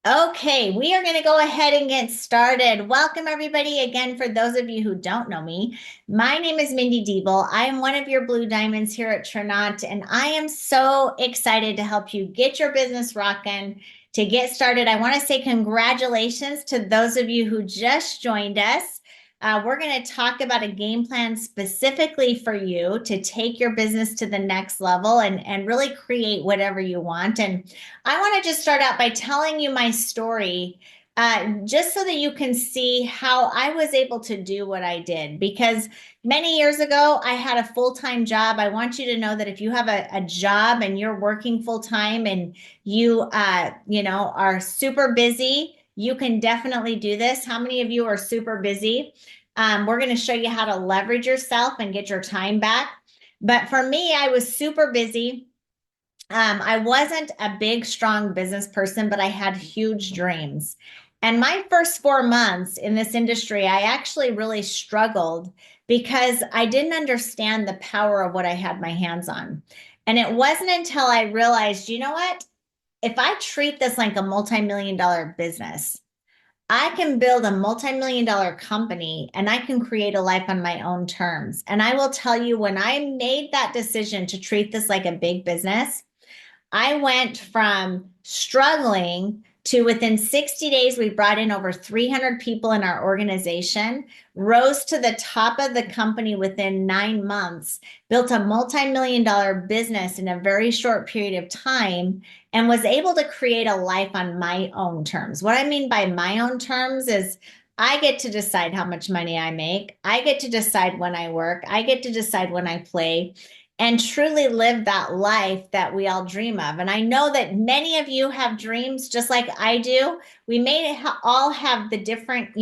Okay, we are going to go ahead and get started. Welcome, everybody. Again, for those of you who don't know me, my name is Mindy Diebel. I am one of your Blue Diamonds here at Trinont, and I am so excited to help you get your business rocking. To get started, I want to say congratulations to those of you who just joined us. We're going to talk about a game plan specifically for you to take your business to the next level and really create whatever you want. And I want to just start out by telling you my story, just so that you can see how I was able to do what I did. Because many years ago, I had a full-time job. I want you to know that if you have a job and you're working full-time and you are super busy, you can definitely do this. How many of you are super busy? We're going to show you how to leverage yourself and get your time back. But for me, I was super busy. I wasn't a big, strong business person, but I had huge dreams. And my first 4 months in this industry, I actually really struggled because I didn't understand the power of what I had my hands on. And it wasn't until I realized, you know what? If I treat this like a multi-million dollar business, I can build a multi-million dollar company and I can create a life on my own terms. And I will tell you, when I made that decision to treat this like a big business, I went from struggling to within 60 days, we brought in over 300 people in our organization, rose to the top of the company within 9 months, built a multi-million dollar business in a very short period of time, and was able to create a life on my own terms. What I mean by my own terms is I get to decide how much money I make. I get to decide when I work. I get to decide when I play and truly live that life that we all dream of. And I know that many of you have dreams just like I do. We may all have the different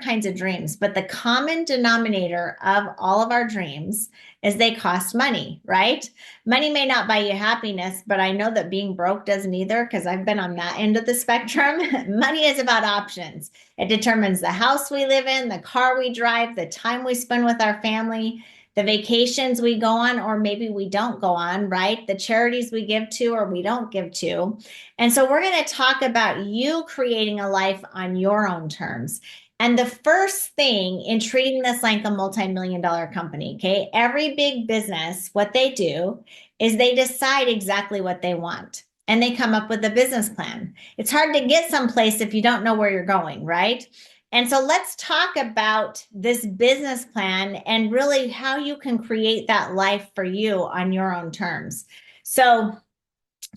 kinds of dreams, but the common denominator of all of our dreams is they cost money, right? Money may not buy you happiness, but I know that being broke doesn't either, because I've been on that end of the spectrum. Money is about options. It determines the house we live in, the car we drive, the time we spend with our family, the vacations we go on, or maybe we don't go on, right? The charities we give to or we don't give to. And so we're going to talk about you creating a life on your own terms. And the first thing in treating this like a multi-million dollar company, okay? Every big business, what they do is they decide exactly what they want and they come up with a business plan. It's hard to get someplace if you don't know where you're going, right? And so let's talk about this business plan and really how you can create that life for you on your own terms. So,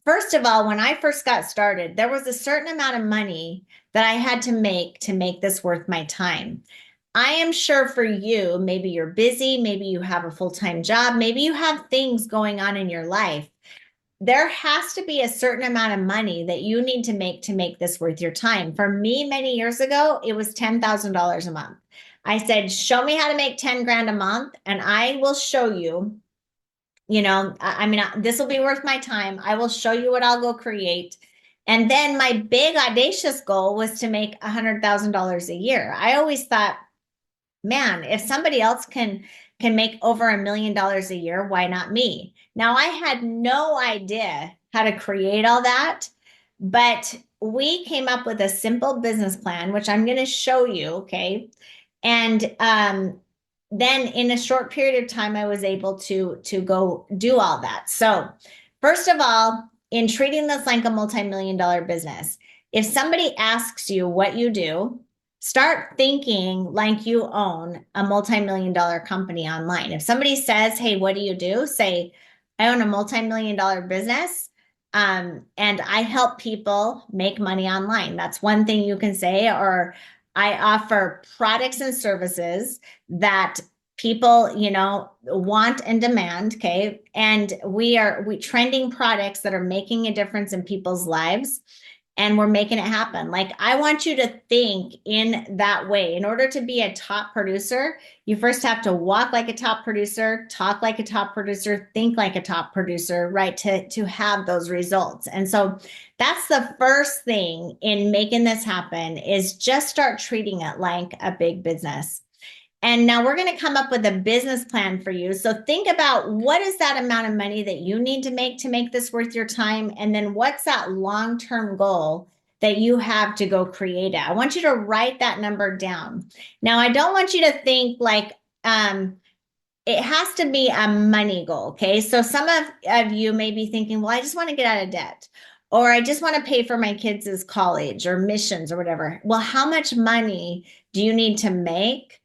first of all, when I first got started, there was a certain amount of money that I had to make this worth my time. I am sure for you, maybe you're busy, maybe you have a full-time job, maybe you have things going on in your life. There has to be a certain amount of money that you need to make this worth your time. For me, many years ago, it was $10,000 a month. I said, show me how to make 10 grand a month, and I will show you, this will be worth my time. I will show you what I'll go create. And then my big audacious goal was to make $100,000 a year. I always thought, man, if somebody else can make over $1 million a year, why not me? Now, I had no idea how to create all that, but we came up with a simple business plan, which I'm going to show you, okay? And then in a short period of time, I was able to go do all that. So, first of all, in treating this like a multi-million dollar business, if somebody asks you what you do, start thinking like you own a multi-million dollar company online. If somebody says, hey, what do you do? Say, I own a multi-million dollar business, and I help people make money online. That's one thing you can say. Or I offer products and services that people, want and demand. Okay. And we trending products that are making a difference in people's lives, and we're making it happen. Like, I want you to think in that way. In order to be a top producer, you first have to walk like a top producer, talk like a top producer, think like a top producer, right? To have those results. And so that's the first thing in making this happen, is just start treating it like a big business. And now we're going to come up with a business plan for you. So think about, what is that amount of money that you need to make this worth your time? And then what's that long-term goal that you have to go create it. I want you to write that number down. Now, I don't want you to think like, it has to be a money goal. Okay. So some of you may be thinking, well, I just want to get out of debt, or I just want to pay for my kids' college or missions or whatever. Well, how much money do you need to make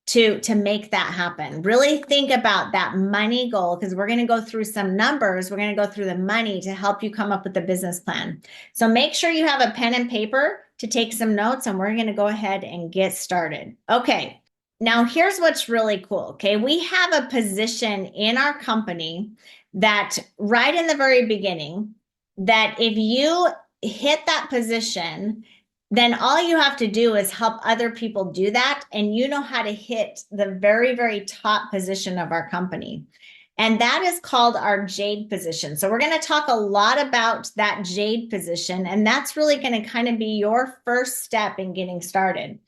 to make that happen? Really think about that money goal, because we're going to go through some numbers. We're going to go through the money to help you come up with a business plan. So make sure you have a pen and paper to take some notes, and we're going to go ahead and get started. Okay. Now, here's what's really cool. Okay. We have a position in our company that right in the very beginning, that if you hit that position, then all you have to do is help other people do that. And you know how to hit the very, very top position of our company. And that is called our JADE position. So we're going to talk a lot about that JADE position. And that's really going to kind of be your first step in getting started.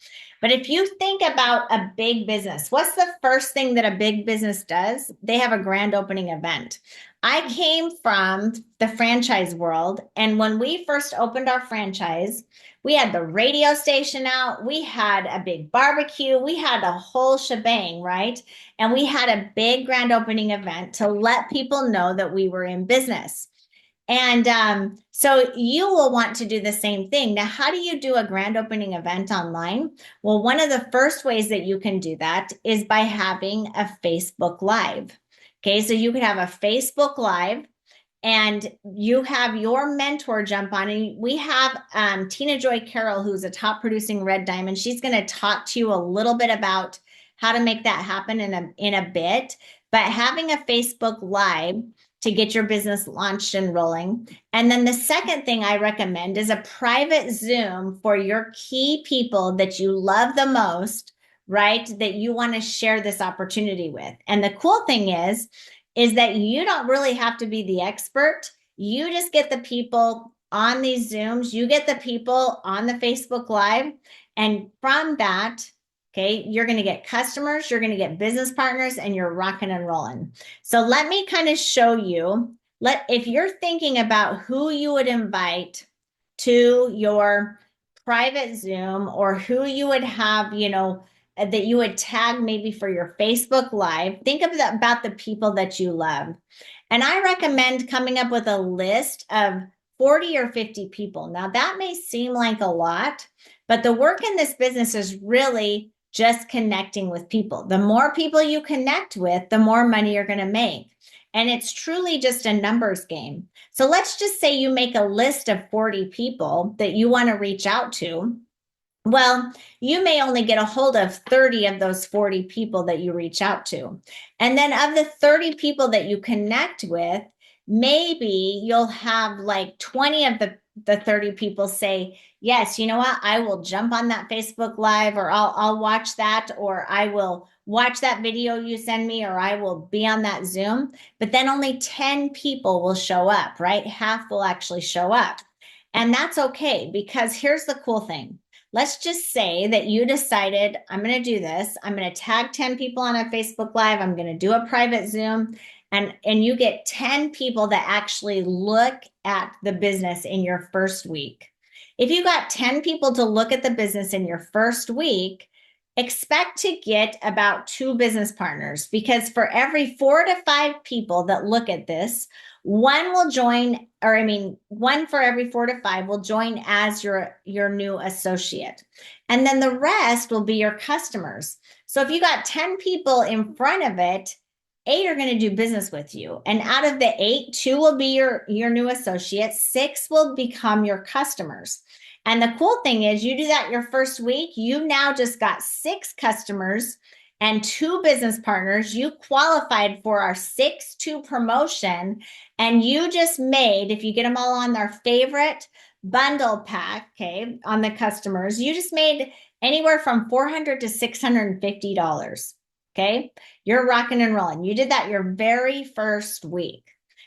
But if you think about a big business, what's the first thing that a big business does? They have a grand opening event. I came from the franchise world. And when we first opened our franchise, we had the radio station out. We had a big barbecue. We had a whole shebang, right? And we had a big grand opening event to let people know that we were in business. And so you will want to do the same thing. Now, how do you do a grand opening event online? Well, one of the first ways that you can do that is by having a Facebook Live. Okay, so you could have a Facebook Live, and you have your mentor jump on. And we have Tina Joy Carroll, who's a top producing Red Diamond. She's going to talk to you a little bit about how to make that happen in a bit. But having a Facebook Live to get your business launched and rolling. And then the second thing I recommend is a private Zoom for your key people that you love the most, right? That you want to share this opportunity with. And the cool thing is that you don't really have to be the expert. You just get the people on these Zooms, you get the people on the Facebook Live. And from that, okay, you're going to get customers, you're going to get business partners, and you're rocking and rolling. So let me kind of show you, if you're thinking about who you would invite to your private Zoom, or who you would have, that you would tag maybe for your Facebook Live, think about the people that you love. And I recommend coming up with a list of 40 or 50 people. Now, that may seem like a lot, but the work in this business is really just connecting with people. The more people you connect with, the more money you're going to make. And it's truly just a numbers game. So let's just say you make a list of 40 people that you want to reach out to. Well, you may only get a hold of 30 of those 40 people that you reach out to. And then of the 30 people that you connect with, maybe you'll have like 20 of the 30 people say, yes, you know what? I will jump on that Facebook Live, or I'll watch that, or I will watch that video you send me, or I will be on that Zoom. But then only 10 people will show up, right? Half will actually show up. And that's okay, because here's the cool thing. Let's just say that you decided, I'm going to do this. I'm going to tag 10 people on a Facebook Live. I'm going to do a private Zoom. And you get 10 people that actually look at the business in your first week. If you got 10 people to look at the business in your first week, expect to get about 2 business partners, because for every 4 to 5 people that look at this, one will join, one for every 4 to 5 will join as your new associate. And then the rest will be your customers. So if you got 10 people in front of it, 8 are going to do business with you. And out of the 8, 2 will be your new associates, 6 will become your customers. And the cool thing is, you do that your first week, you now just got 6 customers and 2 business partners. You qualified for our 6-2 promotion, and you just made, if you get them all on their favorite bundle pack, okay, on the customers, you just made anywhere from $400 to $650. Okay, you're rocking and rolling. You did that your very first week.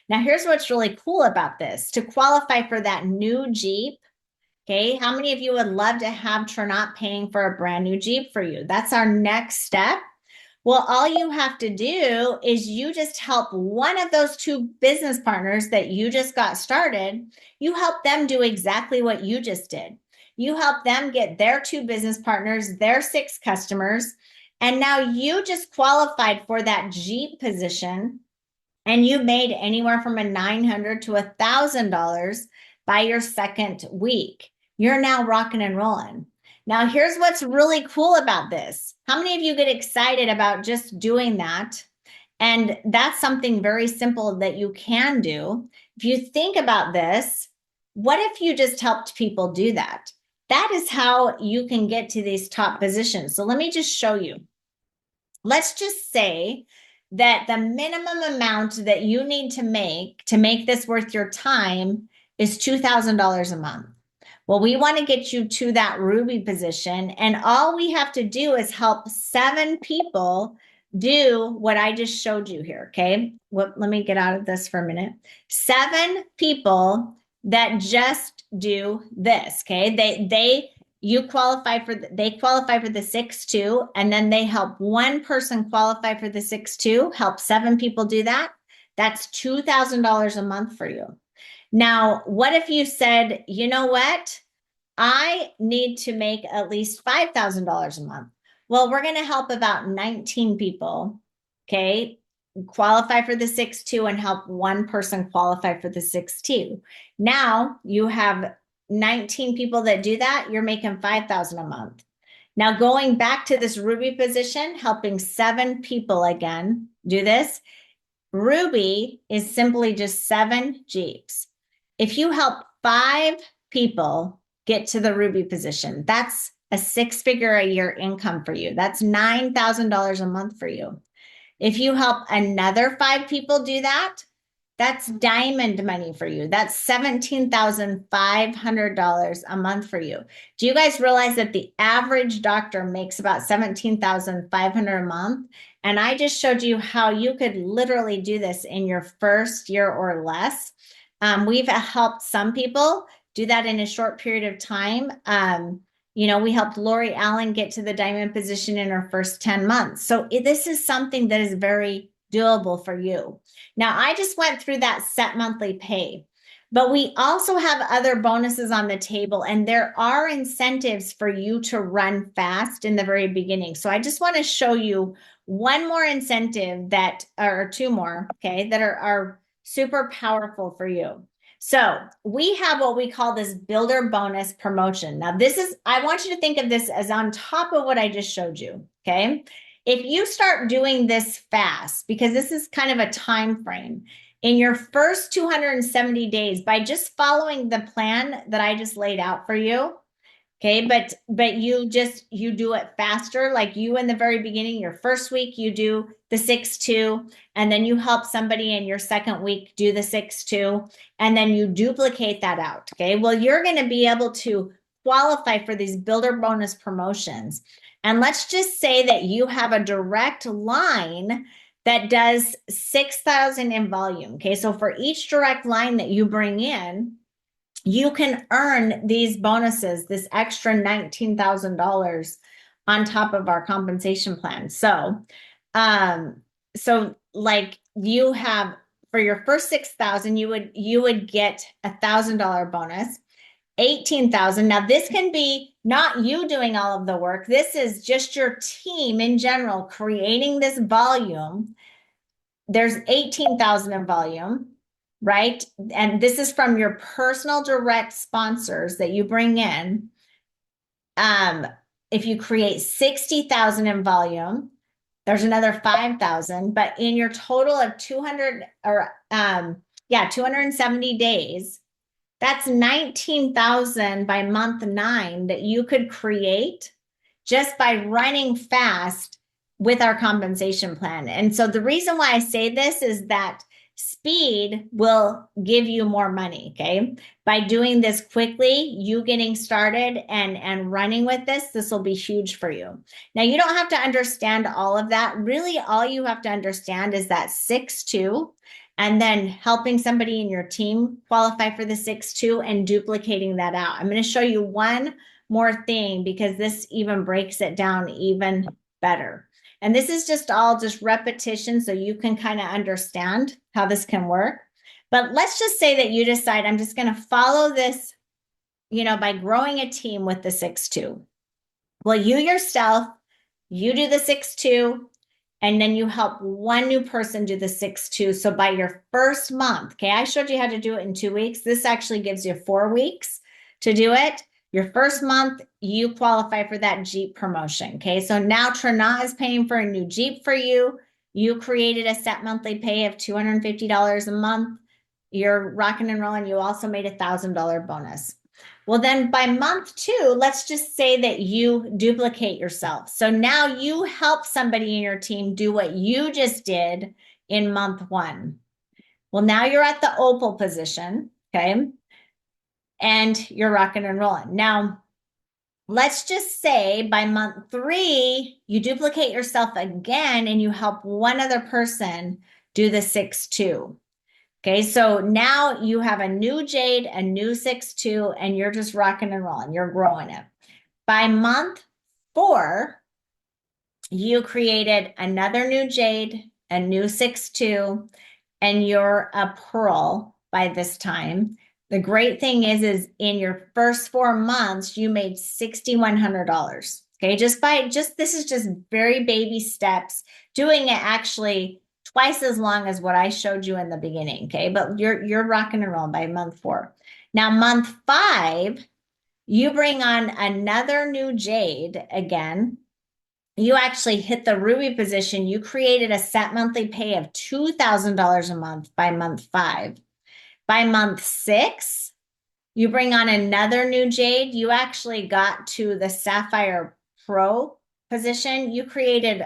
Now, here's what's really cool about this. To qualify for that new Jeep, okay, how many of you would love to have Trinot paying for a brand new Jeep for you? That's our next step. Well, all you have to do is you just help one of those two business partners that you just got started. You help them do exactly what you just did. You help them get their two business partners, their six customers, and now you just qualified for that Jeep position and you made anywhere from a $900 to $1,000 by your second week. You're now rocking and rolling. Now, here's what's really cool about this. How many of you get excited about just doing that? And that's something very simple that you can do. If you think about this, what if you just helped people do that? That is how you can get to these top positions. So let me just show you. Let's just say that the minimum amount that you need to make this worth your time is $2,000 a month. Well, we want to get you to that Ruby position, and all we have to do is help 7 people do what I just showed you here. Okay. Well, let me get out of this for a minute. 7 people that just do this. Okay. They qualify for the 6-2, and then they help one person qualify for the 6-2, help 7 people do that. That's $2,000 a month for you. Now, what if you said, you know what? I need to make at least $5,000 a month. Well, we're going to help about 19 people, okay, qualify for the 6-2 and help one person qualify for the 6-2. Now you have 19 people that do that, you're making $5,000 a month. Now going back to this Ruby position, helping 7 people again do this. Ruby is simply just 7 Jeeps. If you help 5 people get to the Ruby position, that's a 6-figure a year income for you. That's $9,000 a month for you. If you help another 5 people do that, that's diamond money for you. That's $17,500 a month for you. Do you guys realize that the average doctor makes about $17,500 a month? And I just showed you how you could literally do this in your first year or less. We've helped some people do that in a short period of time. We helped Lori Allen get to the diamond position in her first 10 months. So this is something that is very doable for you. Now, I just went through that set monthly pay, but we also have other bonuses on the table, and there are incentives for you to run fast in the very beginning. So I just want to show you one more incentive or 2 more, okay, that are super powerful for you. So we have what we call this builder bonus promotion. Now, I want you to think of this as on top of what I just showed you, okay? If you start doing this fast, because this is kind of a time frame, in your first 270 days, by just following the plan that I just laid out for you, okay, but you do it faster, like you in the very beginning, your first week, you do the 6-2, and then you help somebody in your second week do the 6-2, and then you duplicate that out, okay? Well, you're going to be able to qualify for these builder bonus promotions. And let's just say that you have a direct line that does 6,000 in volume. Okay, so for each direct line that you bring in, you can earn these bonuses, this extra $19,000 on top of our compensation plan. So like you have for your first 6,000, you would get $1,000 bonus. 18,000. Now this can be not you doing all of the work. This is just your team in general creating this volume. There's 18,000 in volume, right? And this is from your personal direct sponsors that you bring in. If you create 60,000 in volume, there's another 5,000, but in your total of 270 days, that's 19,000 by month 9 that you could create just by running fast with our compensation plan. And so the reason why I say this is that speed will give you more money, okay? By doing this quickly, you getting started and running with this will be huge for you. Now, you don't have to understand all of that. Really, all you have to understand is that 6-2, and then helping somebody in your team qualify for the 6-2 and duplicating that out. I'm going to show you one more thing because this even breaks it down even better. And this is just all just repetition so you can kind of understand how this can work. But let's just say that you decide, I'm just going to follow this, by growing a team with the 6-2. Well, you yourself, you do the 6-2, and then you help one new person do the 6-2. So by your first month, okay, I showed you how to do it in 2 weeks. This actually gives you 4 weeks to do it. Your first month, you qualify for that Jeep promotion. Okay, so now Trinat is paying for a new Jeep for you. You created a set monthly pay of $250 a month. You're rocking and rolling. You also made $1,000 bonus. Well, then by month 2, let's just say that you duplicate yourself. So now you help somebody in your team do what you just did in month 1. Well, now you're at the opal position, okay? And you're rocking and rolling. Now, let's just say by month 3, you duplicate yourself again and you help one other person do the 6-2. Okay, so now you have a new Jade, a new 6-2, and you're just rocking and rolling. You're growing it. By month 4, you created another new Jade, a new 6-2, and you're a pearl by this time. The great thing is in your first 4 months, you made $6,100. Okay, this is just very baby steps, doing it actually twice as long as what I showed you in the beginning. Okay, but you're rocking and rolling by month 4. Now, month 5, you bring on another new Jade again. You actually hit the ruby position. You created a set monthly pay of $2,000 a month by month 5. By month 6, you bring on another new Jade. You actually got to the Sapphire Pro position. You created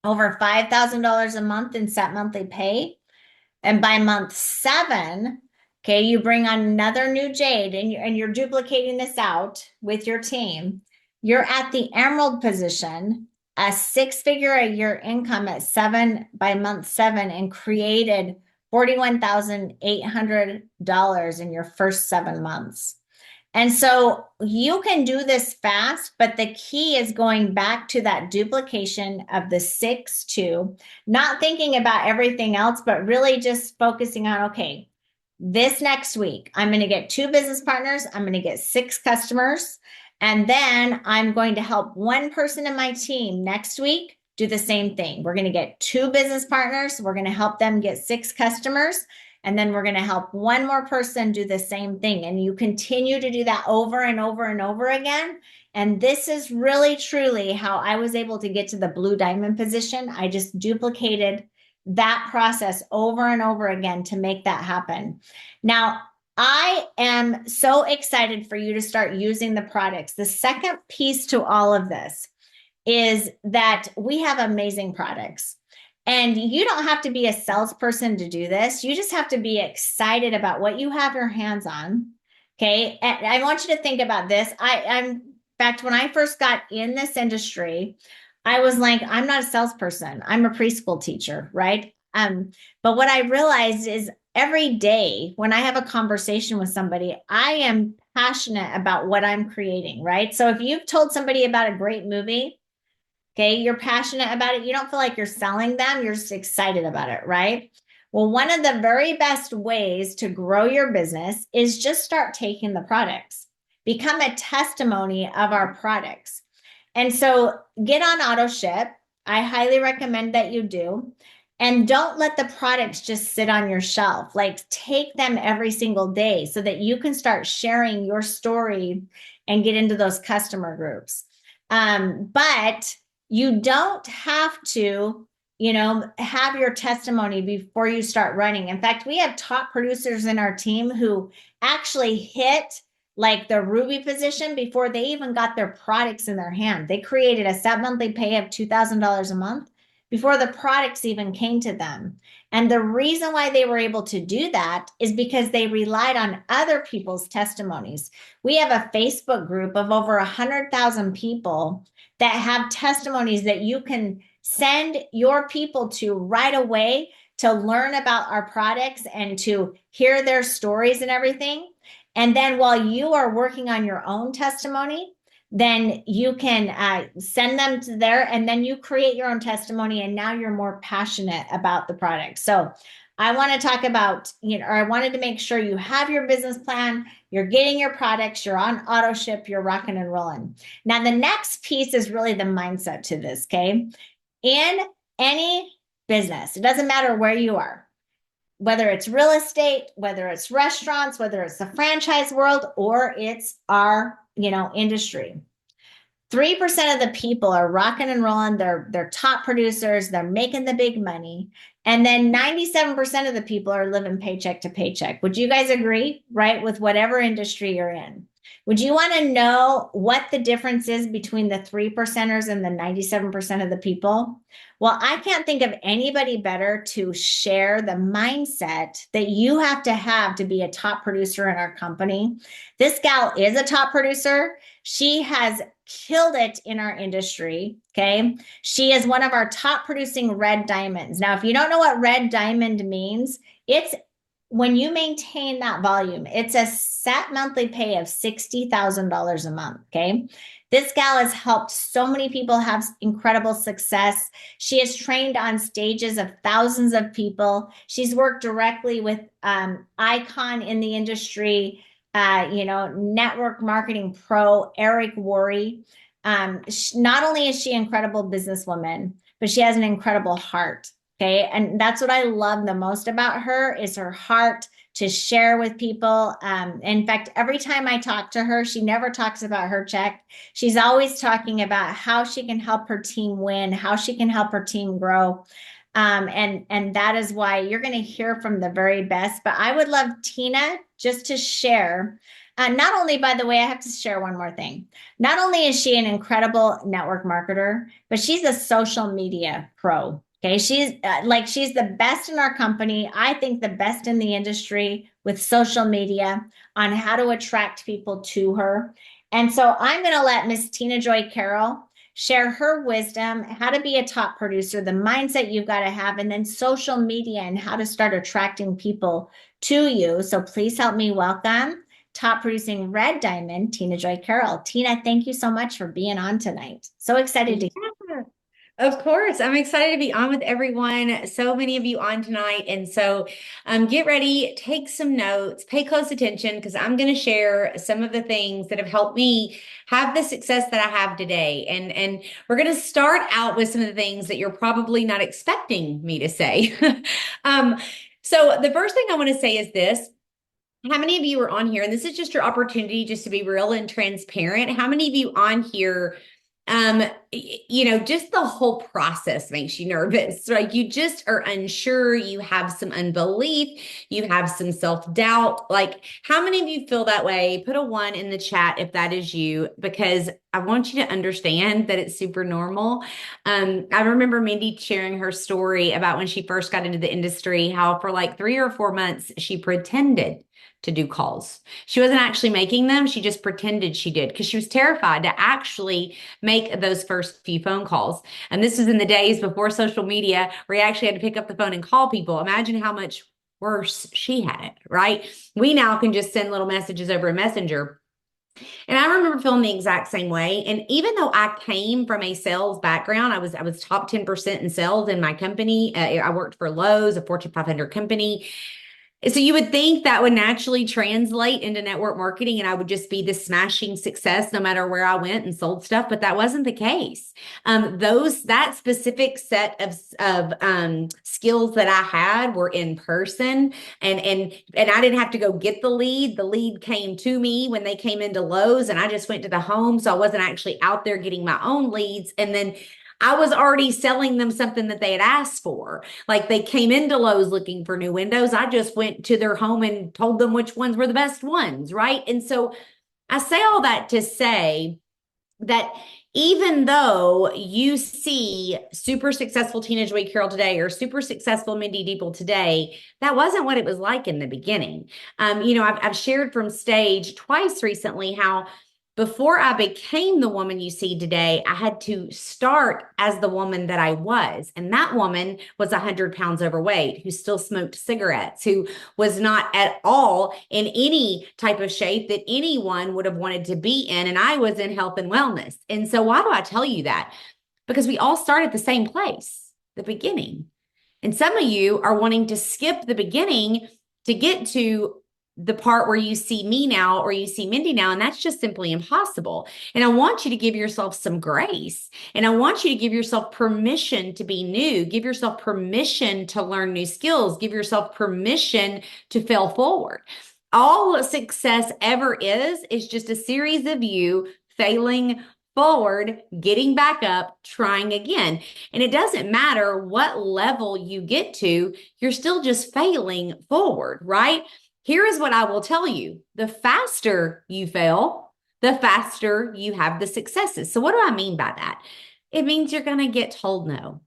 over $5,000 a month in set monthly pay. And by month 7, okay, you bring on another new Jade and you're duplicating this out with your team. You're at the Emerald position, a 6-figure a year income by month 7, and created $41,800 in your first 7 months. And so you can do this fast, but the key is going back to that duplication of the 6-2, not thinking about everything else, but really just focusing on, okay, this next week, I'm going to get 2 business partners. I'm going to get 6 customers. And then I'm going to help one person in my team next week do the same thing. We're going to get 2 business partners. We're going to help them get 6 customers. And then we're going to help one more person do the same thing. And you continue to do that over and over and over again. And this is really, truly how I was able to get to the blue diamond position. I just duplicated that process over and over again to make that happen. Now, I am so excited for you to start using the products. The second piece to all of this is that we have amazing products. And you don't have to be a salesperson to do this. You just have to be excited about what you have your hands on. Okay. And I want you to think about this. In fact, when I first got in this industry, I was like, I'm not a salesperson. I'm a preschool teacher, right? But what I realized is every day when I have a conversation with somebody, I am passionate about what I'm creating, right? So if you've told somebody about a great movie, okay, you're passionate about it. You don't feel like you're selling them. You're just excited about it, right? Well, one of the very best ways to grow your business is just start taking the products. Become a testimony of our products. And so get on auto ship. I highly recommend that you do. And don't let the products just sit on your shelf. Like, take them every single day so that you can start sharing your story and get into those customer groups. But you don't have to, have your testimony before you start running. In fact, we have top producers in our team who actually hit like the ruby position before they even got their products in their hand. They created a set monthly pay of $2,000 a month before the products even came to them. And the reason why they were able to do that is because they relied on other people's testimonies. We have a Facebook group of over 100,000 people that have testimonies that you can send your people to right away to learn about our products and to hear their stories and everything. And then while you are working on your own testimony, then you can send them to there, and then you create your own testimony, and now you're more passionate about the product. So I want to talk about, or I wanted to make sure you have your business plan, you're getting your products, you're on auto ship, you're rocking and rolling. Now, the next piece is really the mindset to this, okay? In any business, it doesn't matter where you are, whether it's real estate, whether it's restaurants, whether it's the franchise world, or it's our, industry. 3% of the people are rocking and rolling. They're top producers. They're making the big money. And then 97% of the people are living paycheck to paycheck. Would you guys agree, right? With whatever industry you're in. Would you want to know what the difference is between the 3%ers and the 97% of the people? Well, I can't think of anybody better to share the mindset that you have to be a top producer in our company. This gal is a top producer. She has killed it in our industry. Okay. She is one of our top producing red diamonds. Now, if you don't know what red diamond means, it's when you maintain that volume, it's a set monthly pay of $60,000 a month. Okay. This gal has helped so many people have incredible success. She has trained on stages of thousands of people. She's worked directly with icon in the industry, network marketing pro Eric Worre. Not only is she an incredible businesswoman, but she has an incredible heart. Okay. And that's what I love the most about her is her heart to share with people. In fact, every time I talk to her, she never talks about her check. She's always talking about how she can help her team win, how she can help her team grow. And that is why you're going to hear from the very best. But I would love Tina just to share. Not only, by the way, I have to share one more thing. Not only is she an incredible network marketer, but she's a social media pro. Okay, she's she's the best in our company. I think the best in the industry with social media on how to attract people to her. And so I'm going to let Miss Tina Joy Carroll share her wisdom, how to be a top producer, the mindset you've got to have, and then social media and how to start attracting people to you. So please help me welcome top producing red diamond, Tina Joy Carroll. Tina, thank you so much for being on tonight. So excited to. Yeah, of course. I'm excited to be on with everyone. So many of you on tonight. And so get ready, take some notes, pay close attention because I'm going to share some of the things that have helped me have the success that I have today. And we're going to start out with some of the things that you're probably not expecting me to say. So the first thing I want to say is this. How many of you are on here? And this is just your opportunity just to be real and transparent. How many of you on here, just the whole process makes you nervous, right? You just are unsure. You have some unbelief. You have some self-doubt. Like, how many of you feel that way? Put a 1 in the chat if that is you, because I want you to understand that it's super normal. I remember Mindy sharing her story about when she first got into the industry, how for like 3 or 4 months, she pretended to do calls. She wasn't actually making them. She just pretended she did because she was terrified to actually make those first few phone calls. And this was in the days before social media where you actually had to pick up the phone and call people. Imagine how much worse she had it, right? We now can just send little messages over a messenger. And I remember feeling the exact same way. And even though I came from a sales background, I was top 10% in sales in my company. I worked for Lowe's, a Fortune 500 company. So you would think that would naturally translate into network marketing and I would just be this smashing success no matter where I went and sold stuff, but that wasn't the case. That specific set of skills that I had were in person and I didn't have to go get the lead. The lead came to me when they came into Lowe's and I just went to the home. So I wasn't actually out there getting my own leads. And then I was already selling them something that they had asked for. Like they came into Lowe's looking for new windows. I just went to their home and told them which ones were the best ones, right? And so I say all that to say that even though you see super successful Tina Joy Carroll today or super successful Mindy Deeble today, that wasn't what it was like in the beginning. I've shared from stage twice recently how Before I became the woman you see today, I had to start as the woman that I was. And that woman was 100 pounds overweight, who still smoked cigarettes, who was not at all in any type of shape that anyone would have wanted to be in. And I was in health and wellness. And so why do I tell you that? Because we all start at the same place, the beginning. And some of you are wanting to skip the beginning to get to the part where you see me now or you see Mindy now, and that's just simply impossible. And I want you to give yourself some grace, and I want you to give yourself permission to be new, give yourself permission to learn new skills, give yourself permission to fail forward. All success ever is just a series of you failing forward, getting back up, trying again. And it doesn't matter what level you get to, you're still just failing forward, right? Here is what I will tell you. The faster you fail, the faster you have the successes. So what do I mean by that? It means you're going to get told no.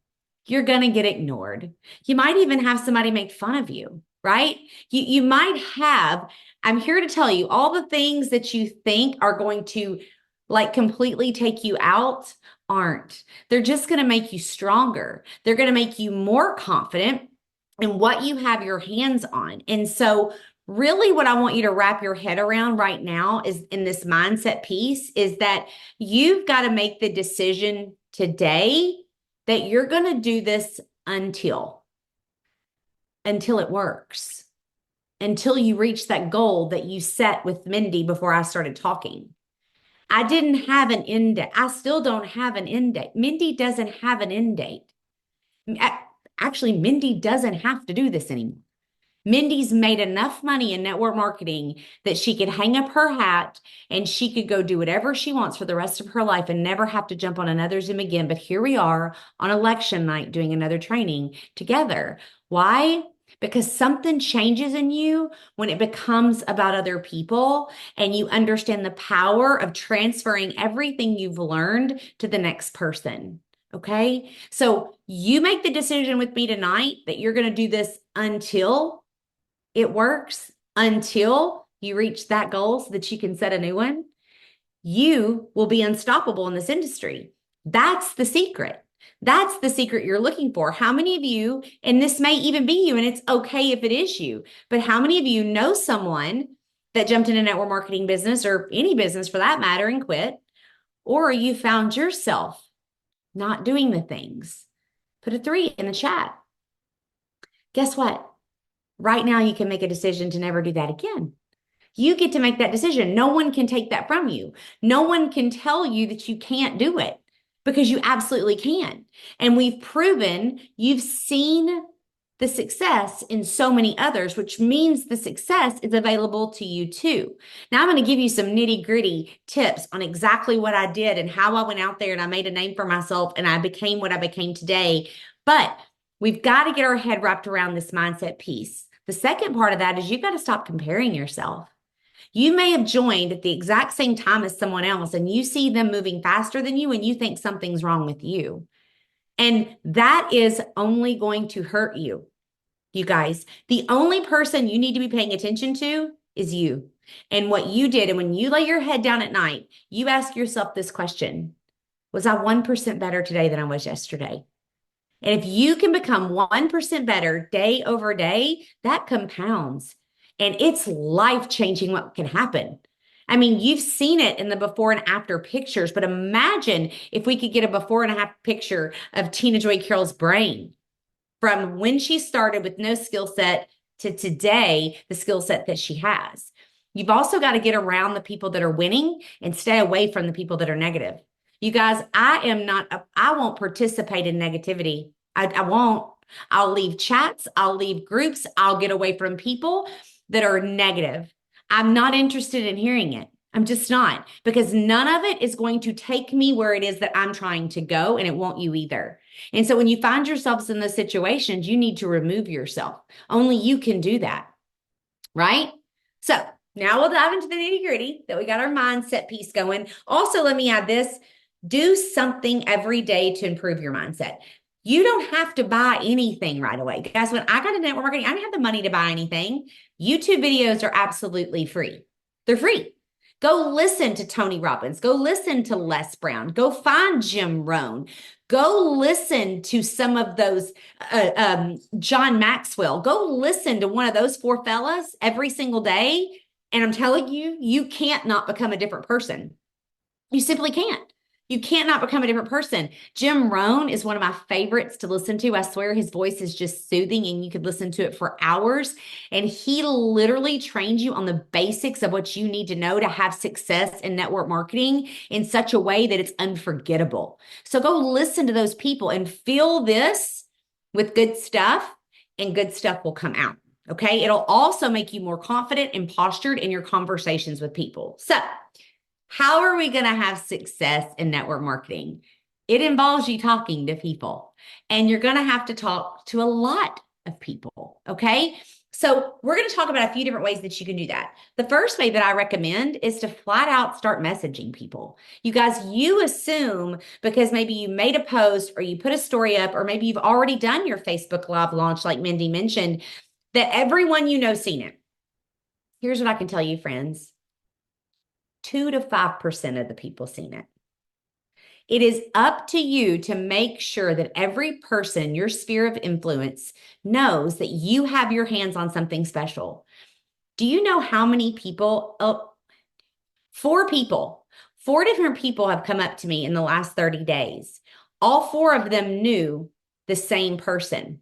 You're going to get ignored. You might even have somebody make fun of you, right? You might have, I'm here to tell you, all the things that you think are going to like completely take you out aren't. They're just going to make you stronger. They're going to make you more confident in what you have your hands on. And so really what I want you to wrap your head around right now is in this mindset piece is that you've got to make the decision today that you're going to do this until it works, until you reach that goal that you set with Mindy before I started talking. I didn't have an end date. I still don't have an end date. Mindy doesn't have an end date. Actually, Mindy doesn't have to do this anymore. Mindy's made enough money in network marketing that she could hang up her hat and she could go do whatever she wants for the rest of her life and never have to jump on another Zoom again. But here we are on election night doing another training together. Why? Because something changes in you when it becomes about other people and you understand the power of transferring everything you've learned to the next person. Okay. So you make the decision with me tonight that you're going to do this until it works, until you reach that goal so that you can set a new one. You will be unstoppable in this industry. That's the secret. That's the secret you're looking for. How many of you, and this may even be you, and it's okay if it is you, but how many of you know someone that jumped in a network marketing business or any business for that matter and quit, or you found yourself not doing the things? Put a 3 in the chat. Guess what? Right now, you can make a decision to never do that again. You get to make that decision. No one can take that from you. No one can tell you that you can't do it because you absolutely can. And we've proven you've seen the success in so many others, which means the success is available to you too. Now I'm going to give you some nitty-gritty tips on exactly what I did and how I went out there and I made a name for myself and I became what I became today. But we've got to get our head wrapped around this mindset piece. The second part of that is you've got to stop comparing yourself. You may have joined at the exact same time as someone else and you see them moving faster than you and you think something's wrong with you. And that is only going to hurt you, you guys. The only person you need to be paying attention to is you and what you did. And when you lay your head down at night, you ask yourself this question: was I 1% better today than I was yesterday? And if you can become 1% better day over day, that compounds. And it's life-changing what can happen. I mean, you've seen it in the before and after pictures, but imagine if we could get a before and a half picture of Tina Joy Carroll's brain from when she started with no skill set to today, the skill set that she has. You've also got to get around the people that are winning and stay away from the people that are negative. You guys, I won't participate in negativity. I won't. I'll leave chats. I'll leave groups. I'll get away from people that are negative. I'm not interested in hearing it. I'm just not, because none of it is going to take me where it is that I'm trying to go, and it won't you either. And so when you find yourselves in those situations, you need to remove yourself. Only you can do that, right? So now we'll dive into the nitty-gritty that we got our mindset piece going. Also, let me add this: do something every day to improve your mindset. You don't have to buy anything right away. Guys, when I got into network marketing, I didn't have the money to buy anything. YouTube videos are absolutely free. They're free. Go listen to Tony Robbins. Go listen to Les Brown. Go find Jim Rohn. Go listen to some of those, John Maxwell. Go listen to one of those four fellas every single day. And I'm telling you, you can't not become a different person. You simply can't. You can't not become a different person. Jim Rohn is one of my favorites to listen to. I swear his voice is just soothing and you could listen to it for hours. And he literally trains you on the basics of what you need to know to have success in network marketing in such a way that it's unforgettable. So go listen to those people and fill this with good stuff, and good stuff will come out. Okay. It'll also make you more confident and postured in your conversations with people. So, how are we going to have success in network marketing? It involves you talking to people, and you're going to have to talk to a lot of people. Okay. So we're going to talk about a few different ways that you can do that. The first way that I recommend is to flat out start messaging people. You guys, you assume because maybe you made a post or you put a story up, or maybe you've already done your Facebook Live launch, like Mindy mentioned, that everyone you know seen it. Here's what I can tell you, friends. 2 to 5% of the people seen it. It is up to you to make sure that every person in your sphere of influence knows that you have your hands on something special. Do you know how many people? Oh, 4 people, 4 different people have come up to me in the last 30 days. All 4 of them knew the same person,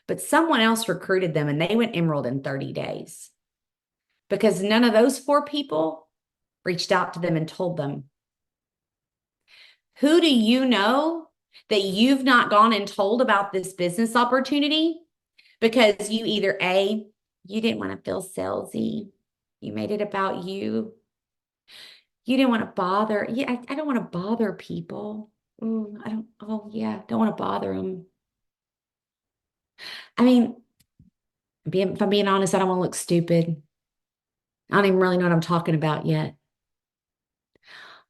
but someone else recruited them and they went emerald in 30 days because none of those 4 people reached out to them and told them. Who do you know that you've not gone and told about this business opportunity because you either you didn't want to feel salesy, you made it about you, you didn't want to bother. Yeah, I don't want to bother people. Don't want to bother them. I mean, if I'm being honest, I don't want to look stupid. I don't even really know what I'm talking about yet.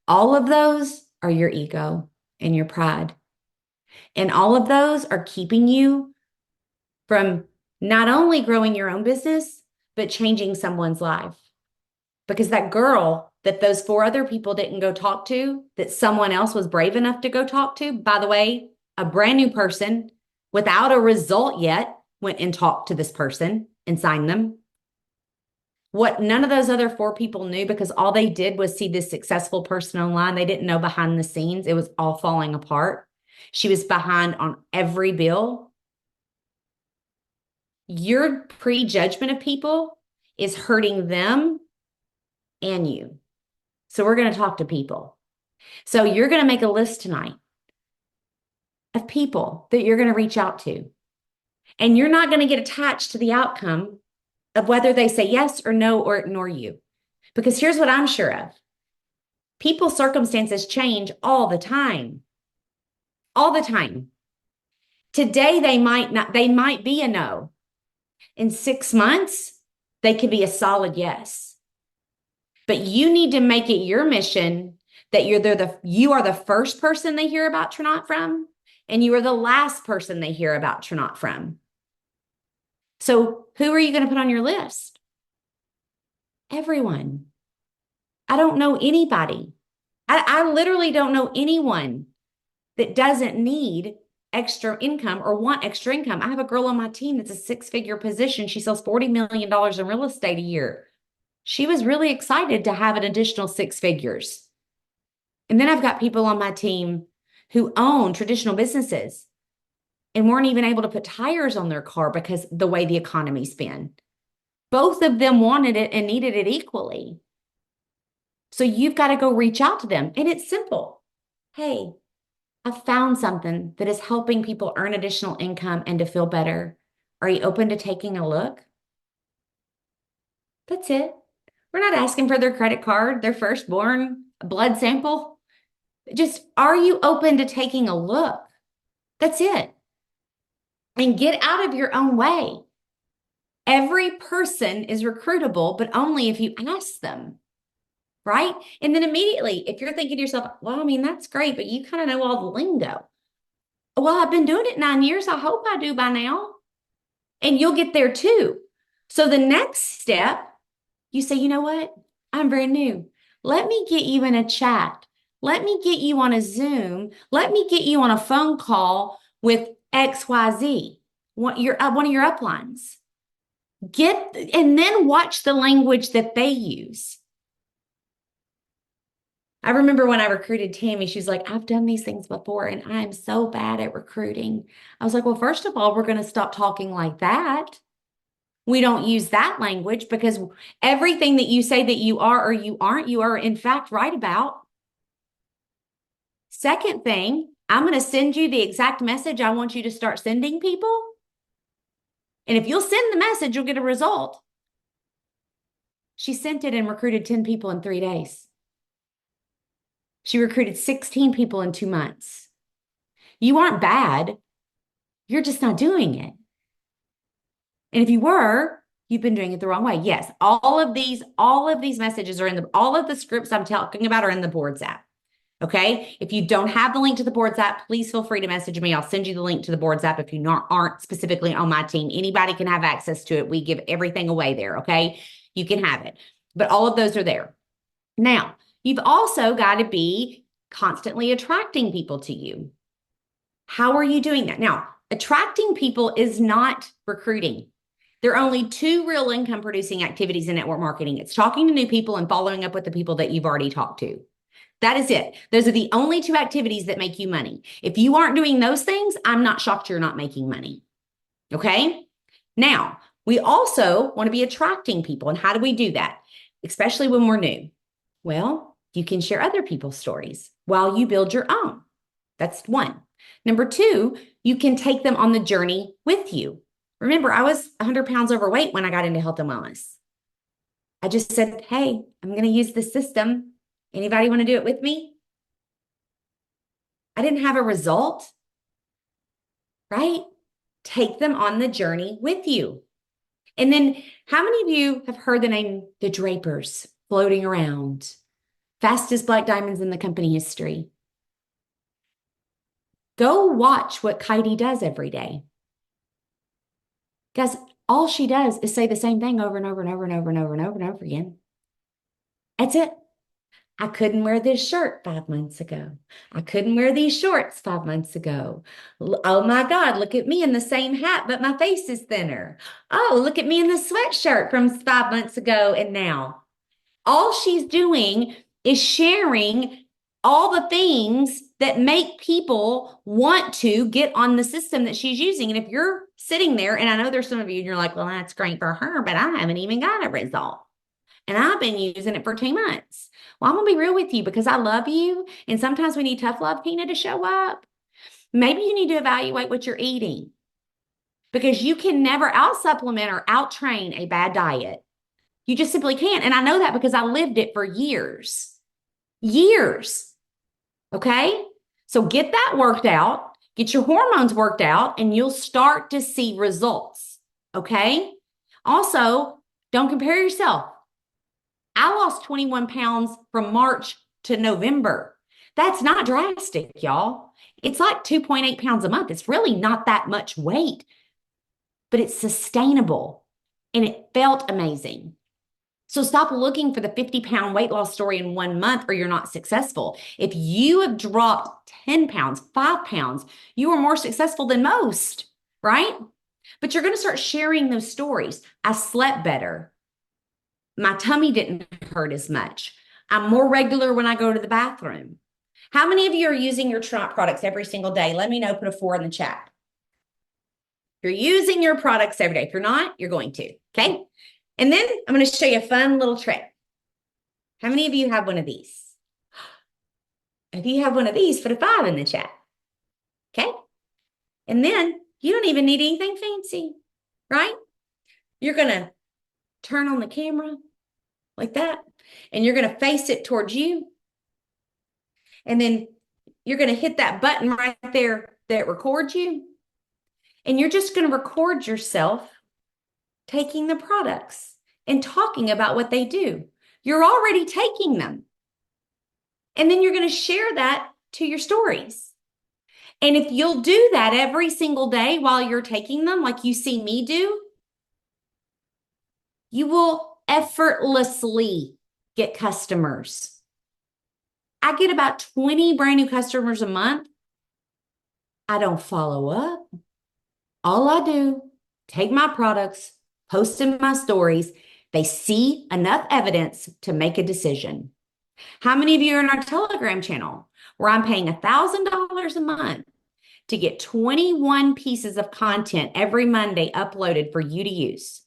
All of those are your ego and your pride. And all of those are keeping you from not only growing your own business, but changing someone's life. Because that girl that those 4 other people didn't go talk to, that someone else was brave enough to go talk to, by the way, a brand new person without a result yet went and talked to this person and signed them. What none of those other 4 people knew, because all they did was see this successful person online. They didn't know behind the scenes. It was all falling apart. She was behind on every bill. Your prejudgment of people is hurting them and you. So we're going to talk to people. So you're going to make a list tonight of people that you're going to reach out to. And you're not going to get attached to the outcome of whether they say yes or no or ignore you. Because here's what I'm sure of. People's circumstances change all the time. All the time. Today, they might be a no. In 6 months, they could be a solid yes. But you need to make it your mission that you are the first person they hear about Trinot from, and you are the last person they hear about Trinot from. So who are you going to put on your list? Everyone. I don't know anybody. I literally don't know anyone that doesn't need extra income or want extra income. I have a girl on my team that's a 6-figure position. She sells $40 million in real estate a year. She was really excited to have an additional 6 figures. And then I've got people on my team who own traditional businesses and weren't even able to put tires on their car because the way the economy's been. Both of them wanted it and needed it equally. So you've got to go reach out to them. And it's simple. Hey, I found something that is helping people earn additional income and to feel better. Are you open to taking a look? That's it. We're not asking for their credit card, their firstborn, blood sample. Just, are you open to taking a look? That's it. And get out of your own way. Every person is recruitable, but only if you ask them, right? And then immediately, if you're thinking to yourself, well, I mean, that's great, but you kind of know all the lingo. Well, I've been doing it 9 years. I hope I do by now. And you'll get there too. So the next step, you say, you know what? I'm brand new. Let me get you in a chat. Let me get you on a Zoom. Let me get you on a phone call with XYZ, one of your uplines. And then watch the language that they use. I remember when I recruited Tammy, she's like, I've done these things before and I'm so bad at recruiting. I was like, well, first of all, we're going to stop talking like that. We don't use that language because everything that you say that you are or you aren't, you are in fact right about. Second thing, I'm going to send you the exact message I want you to start sending people. And if you'll send the message, you'll get a result. She sent it and recruited 10 people in 3 days. She recruited 16 people in 2 months. You aren't bad. You're just not doing it. And if you were, you've been doing it the wrong way. Yes, all of these messages are all of the scripts I'm talking about are in the boards app. Okay. If you don't have the link to the boards app, please feel free to message me. I'll send you the link to the boards app if you aren't specifically on my team. Anybody can have access to it. We give everything away there. Okay. You can have it, but all of those are there. Now, you've also got to be constantly attracting people to you. How are you doing that? Now, attracting people is not recruiting. There are only two real income producing activities in network marketing. It's talking to new people and following up with the people that you've already talked to. That is it. Those are the only two activities that make you money. If you aren't doing those things, I'm not shocked you're not making money. Okay. Now, we also want to be attracting people. And how do we do that? Especially when we're new. Well, you can share other people's stories while you build your own. That's one. Number two, you can take them on the journey with you. Remember, I was 100 pounds overweight when I got into health and wellness. I just said, hey, I'm going to use the system. Anybody want to do it with me? I didn't have a result, right? Take them on the journey with you. And then how many of you have heard the name the Drapers floating around? Fastest black diamonds in the company history. Go watch what Heidi does every day. Guys, all she does is say the same thing over and over and over and over and over and over and over again. That's it. I couldn't wear this shirt 5 months ago. I couldn't wear these shorts 5 months ago. Oh my God, look at me in the same hat, but my face is thinner. Oh, look at me in the sweatshirt from 5 months ago and now. All she's doing is sharing all the things that make people want to get on the system that she's using. And if you're sitting there, and I know there's some of you, and you're like, well, that's great for her, but I haven't even got a result. And I've been using it for 2 months. Well, I'm going to be real with you because I love you. And sometimes we need tough love, Tina, to show up. Maybe you need to evaluate what you're eating because you can never out supplement or out train a bad diet. You just simply can't. And I know that because I lived it for years. Years. Okay. So get that worked out, get your hormones worked out, and you'll start to see results. Okay. Also, don't compare yourself. I lost 21 pounds from March to November. That's not drastic, y'all. It's like 2.8 pounds a month. It's really not that much weight, but it's sustainable and it felt amazing. So stop looking for the 50-pound weight loss story in 1 month or you're not successful. If you have dropped 10 pounds, 5 pounds, you are more successful than most, right? But you're going to start sharing those stories. I slept better. My tummy didn't hurt as much. I'm more regular when I go to the bathroom. How many of you are using your Tronc products every single day? Let me know, put a 4 in the chat. You're using your products every day. If you're not, you're going to, okay? And then I'm going to show you a fun little trick. How many of you have one of these? If you have one of these, put a 5 in the chat, okay? And then you don't even need anything fancy, right? You're going to turn on the camera like that, and you're going to face it towards you. And then you're going to hit that button right there that records you. And you're just going to record yourself taking the products and talking about what they do. You're already taking them. And then you're going to share that to your stories. And if you'll do that every single day while you're taking them, like you see me do, you will effortlessly get customers. I get about 20 brand new customers a month. I don't follow up. All I do, take my products, post in my stories. They see enough evidence to make a decision. How many of you are in our Telegram channel where I'm paying $1,000 a month to get 21 pieces of content every Monday uploaded for you to use?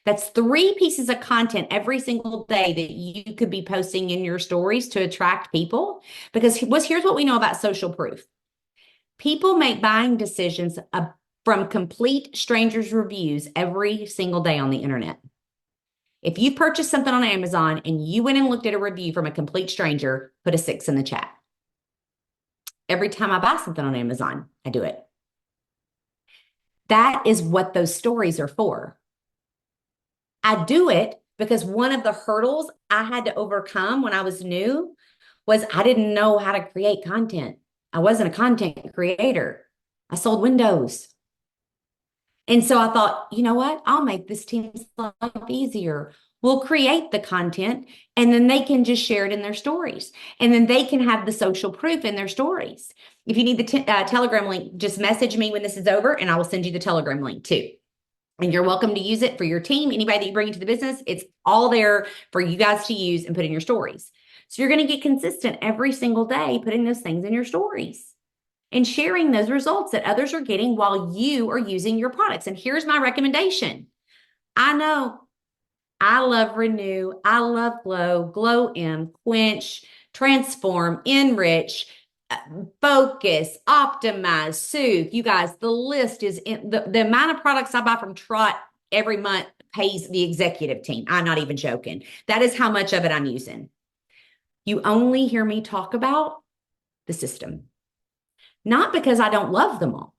That's 3 pieces of content every single day that you could be posting in your stories to attract people. Because here's what we know about social proof. People make buying decisions from complete strangers' reviews every single day on the internet. If you purchased something on Amazon and you went and looked at a review from a complete stranger, put a 6 in the chat. Every time I buy something on Amazon, I do it. That is what those stories are for. I do it because one of the hurdles I had to overcome when I was new was I didn't know how to create content. I wasn't a content creator. I sold windows. And so I thought, you know what? I'll make this team's life easier. We'll create the content and then they can just share it in their stories. And then they can have the social proof in their stories. If you need the Telegram link, just message me when this is over and I will send you the Telegram link too. And you're welcome to use it for your team. Anybody that you bring into the business, it's all there for you guys to use and put in your stories. So you're going to get consistent every single day putting those things in your stories and sharing those results that others are getting while you are using your products. And here's my recommendation. I know I love Renew. I love Glow, Glow M, Quench, Transform, Enrich, Focus, Optimize, Soothe. You guys, the list is in the amount of products I buy from Trot every month pays the executive team. I'm not even joking. That is how much of it I'm using. You only hear me talk about the system. Not because I don't love them all,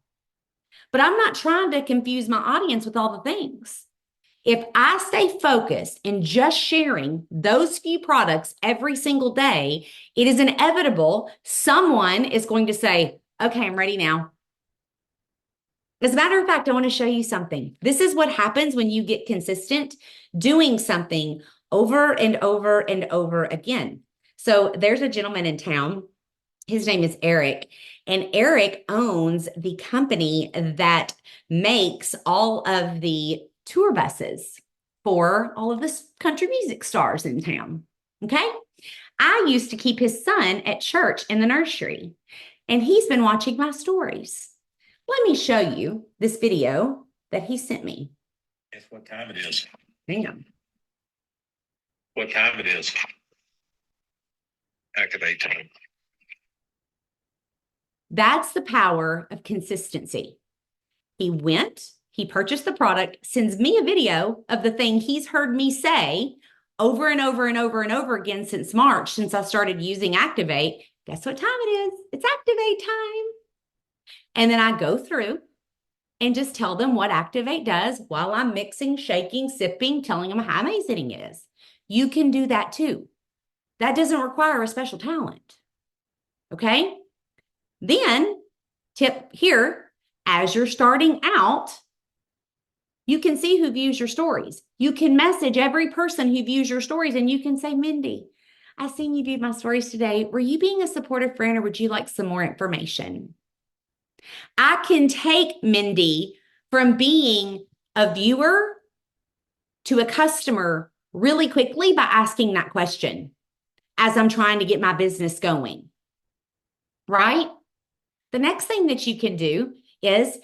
but I'm not trying to confuse my audience with all the things. If I stay focused in just sharing those few products every single day, it is inevitable someone is going to say, okay, I'm ready now. As a matter of fact, I want to show you something. This is what happens when you get consistent doing something over and over and over again. So there's a gentleman in town. His name is Eric, and Eric owns the company that makes all of the tour buses for all of the country music stars in town. Okay. I used to keep his son at church in the nursery, and he's been watching my stories. Let me show you this video that he sent me. Guess what time it is? Hang on. What time it is? Activate time. That's the power of consistency. He purchased the product, sends me a video of the thing he's heard me say over and over and over and over again since March, since I started using Activate. Guess what time it is? It's Activate time. And then I go through and just tell them what Activate does while I'm mixing, shaking, sipping, telling them how amazing it is. You can do that too. That doesn't require a special talent. Okay? Then, tip here, as you're starting out, you can see who views your stories. You can message every person who views your stories and you can say, Mindy, I seen you viewed my stories today. Were you being a supportive friend or would you like some more information? I can take Mindy from being a viewer to a customer really quickly by asking that question as I'm trying to get my business going, right? The next thing that you can do is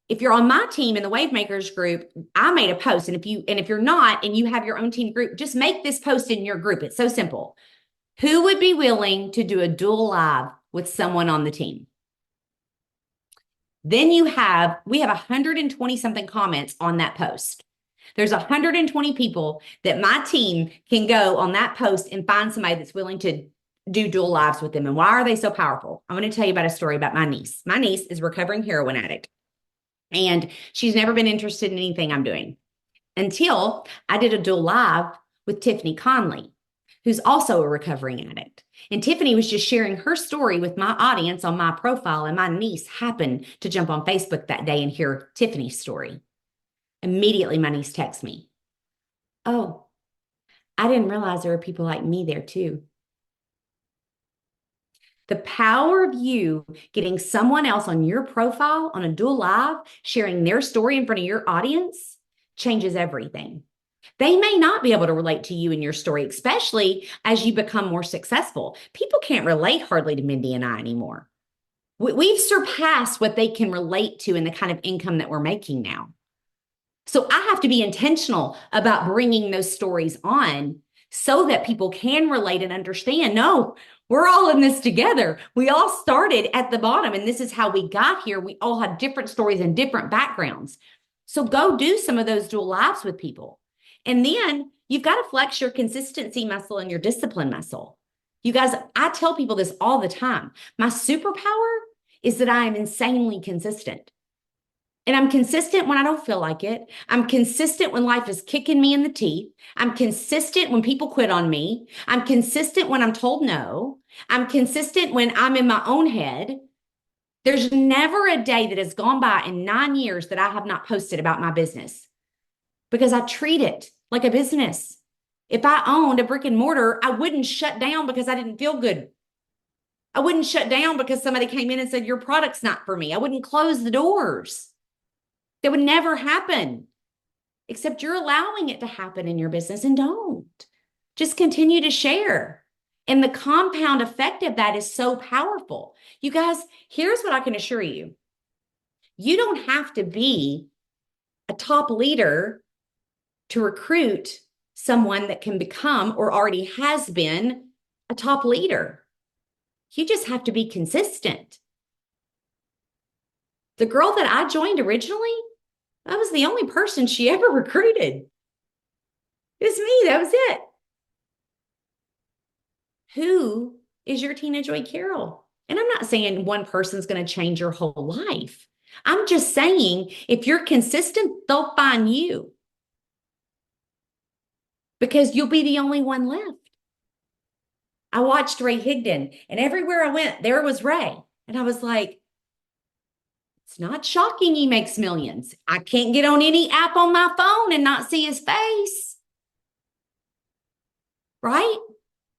if you're on my team in the Wave Makers group, I made a post. And if you're not and you have your own team group, just make this post in your group. It's so simple. Who would be willing to do a dual live with someone on the team? Then we have 120 something comments on that post. There's 120 people that my team can go on that post and find somebody that's willing to do dual lives with them. And why are they so powerful? I'm going to tell you about a story about my niece. My niece is a recovering heroin addict, and she's never been interested in anything I'm doing until I did a dual live with Tiffany Conley, who's also a recovering addict. And Tiffany was just sharing her story with my audience on my profile, and my niece happened to jump on Facebook that day and hear Tiffany's story. Immediately, my niece texts me, oh, I didn't realize there were people like me there too. The power of you getting someone else on your profile on a dual live, sharing their story in front of your audience changes everything. They may not be able to relate to you and your story, especially as you become more successful. People can't relate hardly to Mindy and I anymore. We've surpassed what they can relate to in the kind of income that we're making now. So I have to be intentional about bringing those stories on so that people can relate and understand. No, we're all in this together. We all started at the bottom, and this is how we got here. We all had different stories and different backgrounds. So go do some of those dual lives with people. And then you've got to flex your consistency muscle and your discipline muscle. You guys, I tell people this all the time. My superpower is that I am insanely consistent. And I'm consistent when I don't feel like it. I'm consistent when life is kicking me in the teeth. I'm consistent when people quit on me. I'm consistent when I'm told no. I'm consistent when I'm in my own head. There's never a day that has gone by in 9 years that I have not posted about my business because I treat it like a business. If I owned a brick and mortar, I wouldn't shut down because I didn't feel good. I wouldn't shut down because somebody came in and said, your product's not for me. I wouldn't close the doors. That would never happen, except you're allowing it to happen in your business, and don't. Just continue to share. And the compound effect of that is so powerful. You guys, here's what I can assure you. You don't have to be a top leader to recruit someone that can become or already has been a top leader. You just have to be consistent. The girl that I joined originally, I was the only person she ever recruited. It was me. That was it. Who is your Tina Joy Carroll? And I'm not saying one person's going to change your whole life. I'm just saying if you're consistent, they'll find you because you'll be the only one left. I watched Ray Higdon, and everywhere I went, there was Ray. And I was like, it's not shocking he makes millions. I can't get on any app on my phone and not see his face. Right?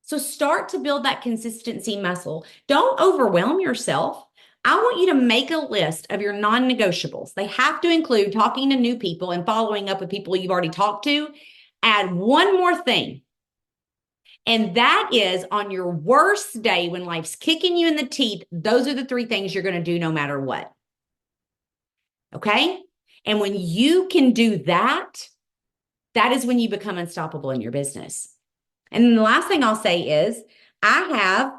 So start to build that consistency muscle. Don't overwhelm yourself. I want you to make a list of your non-negotiables. They have to include talking to new people and following up with people you've already talked to. Add one more thing. And that is on your worst day when life's kicking you in the teeth, those are the 3 things you're going to do no matter what. Okay? And when you can do that, that is when you become unstoppable in your business. And then the last thing I'll say is I have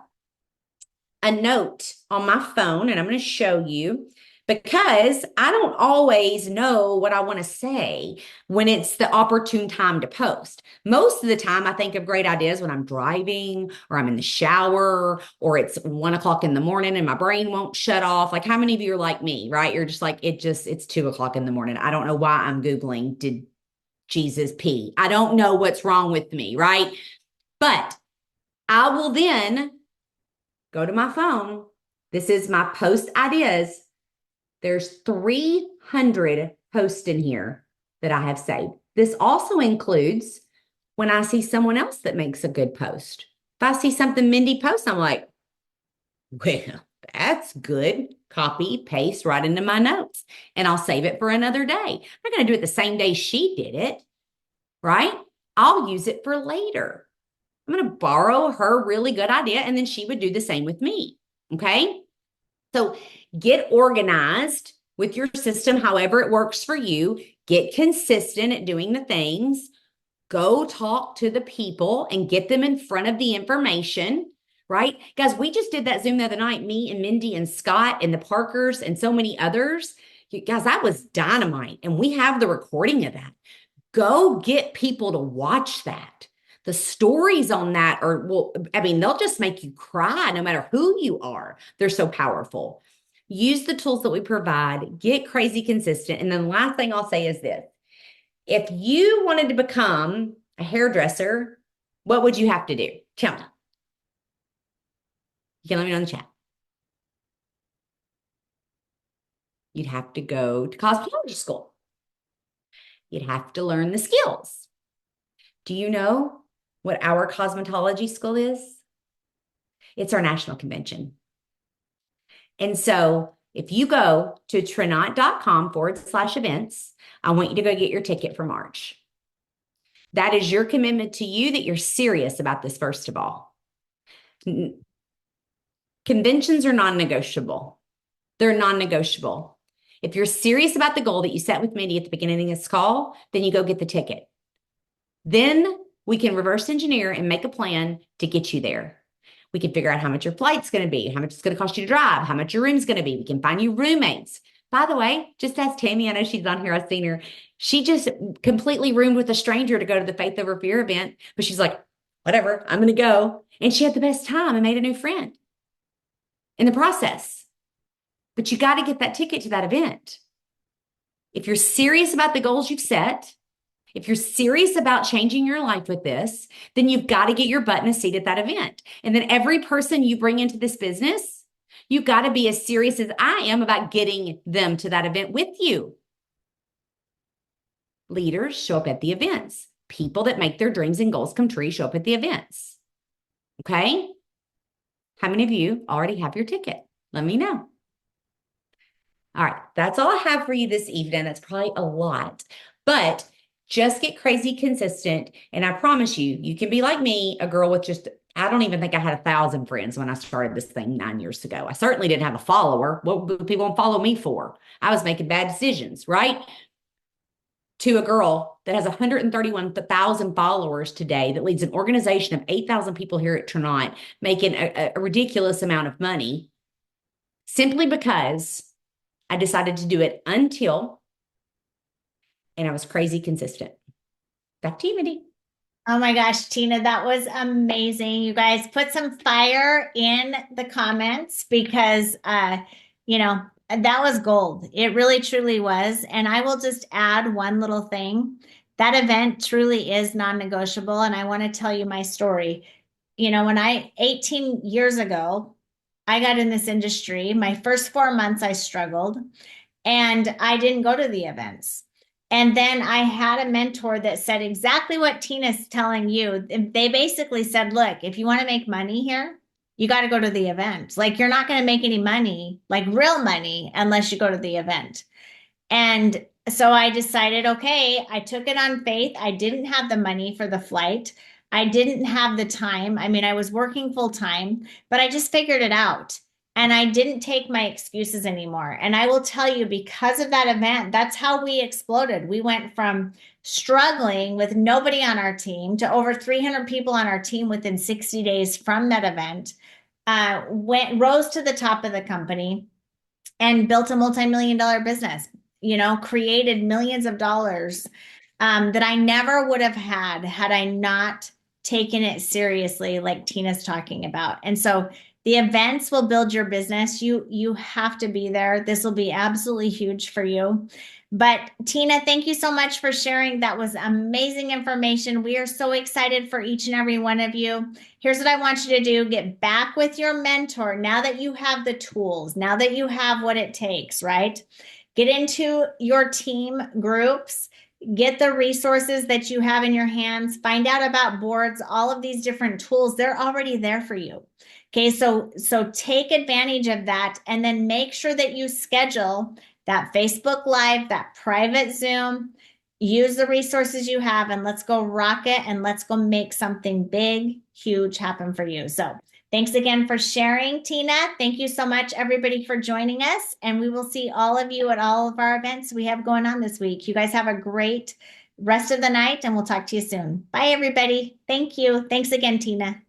a note on my phone, and I'm going to show you because I don't always know what I want to say when it's the opportune time to post. Most of the time, I think of great ideas when I'm driving or I'm in the shower or it's 1 o'clock in the morning and my brain won't shut off. Like, how many of you are like me, right? You're just like, it's 2 o'clock in the morning. I don't know why I'm Googling, did Jesus pee? I don't know what's wrong with me, right? But I will then go to my phone. This is my post ideas. There's 300 posts in here that I have saved. This also includes when I see someone else that makes a good post. If I see something Mindy posts, I'm like, well, that's good. Copy, paste right into my notes, and I'll save it for another day. I'm not going to do it the same day she did it, right? I'll use it for later. I'm going to borrow her really good idea, and then she would do the same with me. Okay. So get organized with your system, however it works for you. Get consistent at doing the things. Go talk to the people and get them in front of the information, right? Guys, we just did that Zoom the other night, me and Mindy and Scott and the Parkers and so many others. You guys, that was dynamite. And we have the recording of that. Go get people to watch that. The stories on that are, well, I mean, they'll just make you cry no matter who you are. They're so powerful. Use the tools that we provide, get crazy consistent. And then the last thing I'll say is this. If you wanted to become a hairdresser, what would you have to do? Tell me. You can let me know in the chat. You'd have to go to cosmetology school. You'd have to learn the skills. Do you know what our cosmetology school is? It's our national convention. And so if you go to trinot.com/events, I want you to go get your ticket for March. That is your commitment to you that you're serious about this, first of all. Conventions are non-negotiable. They're non-negotiable. If you're serious about the goal that you set with Mindy at the beginning of this call, then you go get the ticket. Then we can reverse engineer and make a plan to get you there. We can figure out how much your flight's going to be, how much it's going to cost you to drive, how much your room's going to be. We can find you roommates. By the way, just ask Tammy. I know she's on here. I've seen her. She just completely roomed with a stranger to go to the Faith Over Fear event, but she's like, whatever, I'm going to go. And she had the best time and made a new friend in the process. But you got to get that ticket to that event. If you're serious about the goals you've set, if you're serious about changing your life with this, then you've got to get your butt in a seat at that event. And then every person you bring into this business, you've got to be as serious as I am about getting them to that event with you. Leaders show up at the events. People that make their dreams and goals come true show up at the events. Okay? How many of you already have your ticket? Let me know. All right, that's all I have for you this evening. That's probably a lot, but just get crazy consistent. And I promise you, you can be like me, a girl with just, I don't even think I had 1,000 friends when I started this thing 9 years ago. I certainly didn't have a follower. What would people follow me for? I was making bad decisions, right? To a girl that has 131,000 followers today, that leads an organization of 8,000 people here at Trinot, making a ridiculous amount of money, simply because I decided to do it until, and I was crazy consistent. Back to you, Mindy. Oh my gosh, Tina, that was amazing. You guys put some fire in the comments because, that was gold. It really, truly was. And I will just add one little thing. That event truly is non-negotiable. And I want to tell you my story. 18 years ago, I got in this industry. My first 4 months, I struggled and I didn't go to the events. And then I had a mentor that said exactly what Tina's telling you. They basically said, look, if you want to make money here, you got to go to the event. Like, you're not going to make any money, like real money, unless you go to the event. And so I decided, okay, I took it on faith. I didn't have the money for the flight. I didn't have the time. I mean, I was working full time, but I just figured it out. And I didn't take my excuses anymore. And I will tell you, because of that event, that's how we exploded. We went from struggling with nobody on our team to over 300 people on our team within 60 days from that event, rose to the top of the company and built a multi-million-dollar business, created millions of dollars that I never would have had I not taken it seriously, like Tina's talking about. And so the events will build your business. You have to be there. This will be absolutely huge for you. But Tina, thank you so much for sharing. That was amazing information. We are so excited for each and every one of you. Here's what I want you to do. Get back with your mentor now that you have the tools, now that you have what it takes, right? Get into your team groups. Get the resources that you have in your hands. Find out about boards, all of these different tools. They're already there for you. Okay, so take advantage of that and then make sure that you schedule that Facebook Live, that private Zoom. Use the resources you have and let's go rock it and let's go make something big, huge happen for you. So thanks again for sharing, Tina. Thank you so much, everybody, for joining us. And we will see all of you at all of our events we have going on this week. You guys have a great rest of the night and we'll talk to you soon. Bye, everybody. Thank you. Thanks again, Tina.